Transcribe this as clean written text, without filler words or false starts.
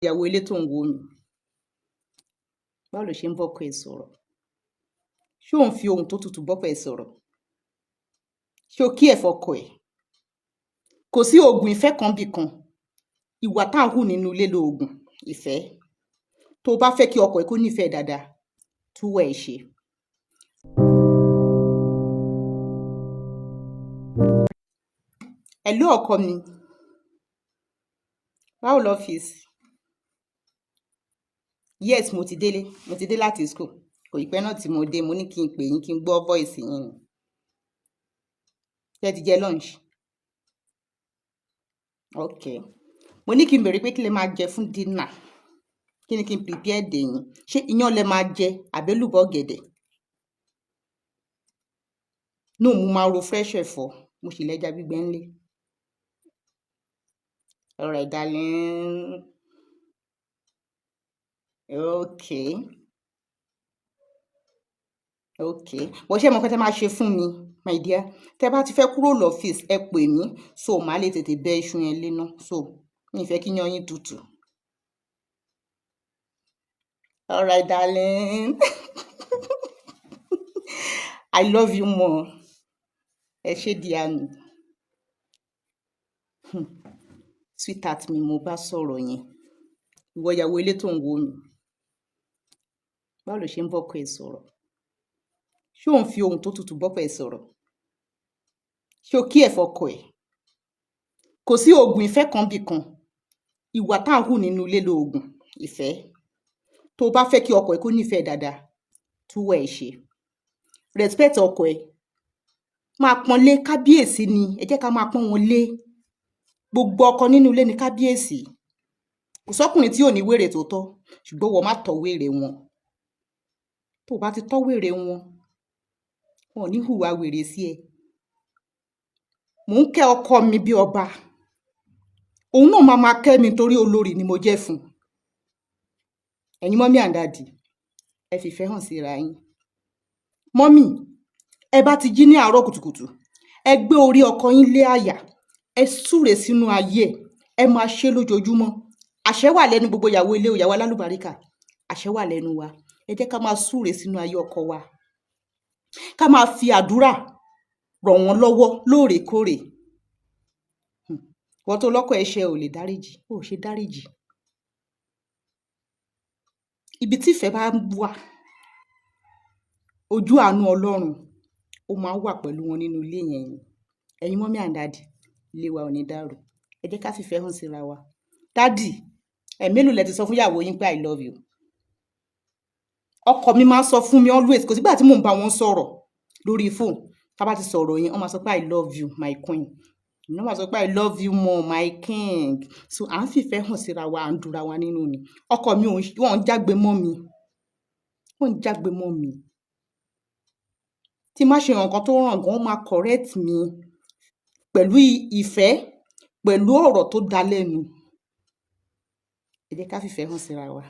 ìyàwó ilé tó ń wo mi, báwo ló ṣe ń bọ́kọ ẹ̀ sọ̀rọ̀? Ṣé ò ń fi ohun tó tutù bọ́kọ ẹ̀ sọ̀rọ̀? Ṣé o kí ẹ̀ fọkọ ẹ̀? Kò sí oògùn ìfẹ́ kan bì kan, ìwà tá à ń hù nínú ilé lóògùn ìfẹ́. Tó o bá fẹ́ kí ọkọ ẹ̀ kó nífẹ̀ẹ́ dáadáa, túwọ̀ ẹ̀ ṣe. Hello ọkọ mi, báwo lọ́fíìsì? Yes, mo ti dé láti school. Kò ì pẹ́ náà tí mo dé, mo ní kí n pè yín kí n gbọ́ voice yín ni. Ṣé ẹ ti jẹ lunch? Okay. Mo ní kí n bèrè pé kí lẹ máa jẹ fún dinner. Kí ni kí n prepare dè yín? Ṣé iyán lẹ máa jẹ àbẹ́lùbọ́ ọ̀gẹ̀dẹ̀? No, mo máa ro fresh ẹ̀fọ́, mo sì lẹ́ja gbígbẹ ńlé. All right, darling. Okay. Wọ́n ṣe mọ̀ pé tẹ́ máa ṣe fún mi, my dear. Tẹ́ bá ti fẹ́ kúrò lọ́fíìsì, ẹ pè mí, so màá lè tètè bẹ́ iṣu yẹn léná. So, mi ì fẹ́ kí yan yín tutù. All right, darling. I love you more. Ẹ ṣé díà mi. Sweetheart mi mo bá sọ̀rọ̀ yẹn. Ìwọ ìyàwó ilé tó ń wo mi, báwo ló ṣe ń bọ́kọ ẹ̀ sọ̀rọ̀? Ṣé ò ń fi ohun tó tutù bọ́kọ ẹ̀ sọ̀rọ̀? Ṣé o kí ẹ̀ fọkọ ẹ̀? Kò sí oògùn ìfẹ́ kan bì kan, ìwà tá à ń hù nínú ilé lóògùn ìfẹ́. Tó o bá fẹ́ kí ọkọ ẹ̀ kó nífẹ̀ẹ́ dáadáa, túwọ̀ ẹ̀ ṣe. Respect ọkọ ẹ̀. Máa pọ́nlé, kábíyèsí ni, ẹ jẹ́ ká máa pọ́n wọn lé. Gbogbo ọkọ nínú ilé ni kábíyèsí. Kò sọ́kùnrin tí ò ní wèrè tó tọ́, ṣùgbọ́n wọ́n má tọ́ wèrè wọn. Tó o bá ti tọ́ wèrè wọn, wọn ò ní hùwà wèrè sí ẹ. Mò ń kẹ́ ọkọ mi bí ọba. Òun náà máa kẹ́ mi torí olórí ni mo jẹ́ fún. Ẹ̀yin mọ́mí and daddy, ẹ fìfẹ́ hàn síra yín. Mọ́mí, ẹ bá ti jí ní àárọ̀ kùtùkùtù, ẹ gbé orí ọkọ yín lé àyà, ẹ súre sínú ayé ẹ máa ṣe lójoojúmọ́. Àṣẹ wà lẹ́nu gbogbo ìyàwó ilé, ìyàwó alálùbáríkà. Àṣẹ wà lẹ́nu wa. Ẹ jẹ́ ká máa súre sínú ayé ọkọ wa. Ká máa fi àdúrà rọ̀ wọ́n lọ́wọ́ lóòrèkóòrè. Wọ́n tó lọ́kọ ẹ̀ṣẹ̀ ò lè dáríjì, ó ṣe dáríjì. Ibi tí ìfẹ́ bá wà, ojú àánú Ọlọ́run ó máa ń wà pẹ̀lú wọn nínú ilé yẹn ni. Ẹ̀yin mọ́mí and daddy, ilé wa ò ní dàrú. Ẹ jẹ́ ká fìfẹ́ hàn síra wa. Daddy, mélòó lẹ ti sọ fún ìyàwó yín pé I love you? Ọkọ mi máa ń sọ fún mi always, kò sígbà tí mò ń bá wọn sọ̀rọ̀ lórí fóònù. Tá bá ti sọ̀rọ̀ yẹn, wọ́n máa sọ pé I love you, my queen. Wọ́n máa sọ pé I love you more, my king. So à ń fìfẹ́ hàn síra wa, à ń dùra wa nínú ni. Ọkọ mi wọ́n ń jágbe mọ́ mi. Wọ́n ń jágbe mọ́ mi. Tí má ṣe nǹkan tó ràn gan, wọ́n máa correct mi pẹ̀lú ìfẹ́, pẹ̀lú ọ̀rọ̀ tó dá lẹ́nu. Ẹ jẹ́ ká fìfẹ́ hàn síra wa.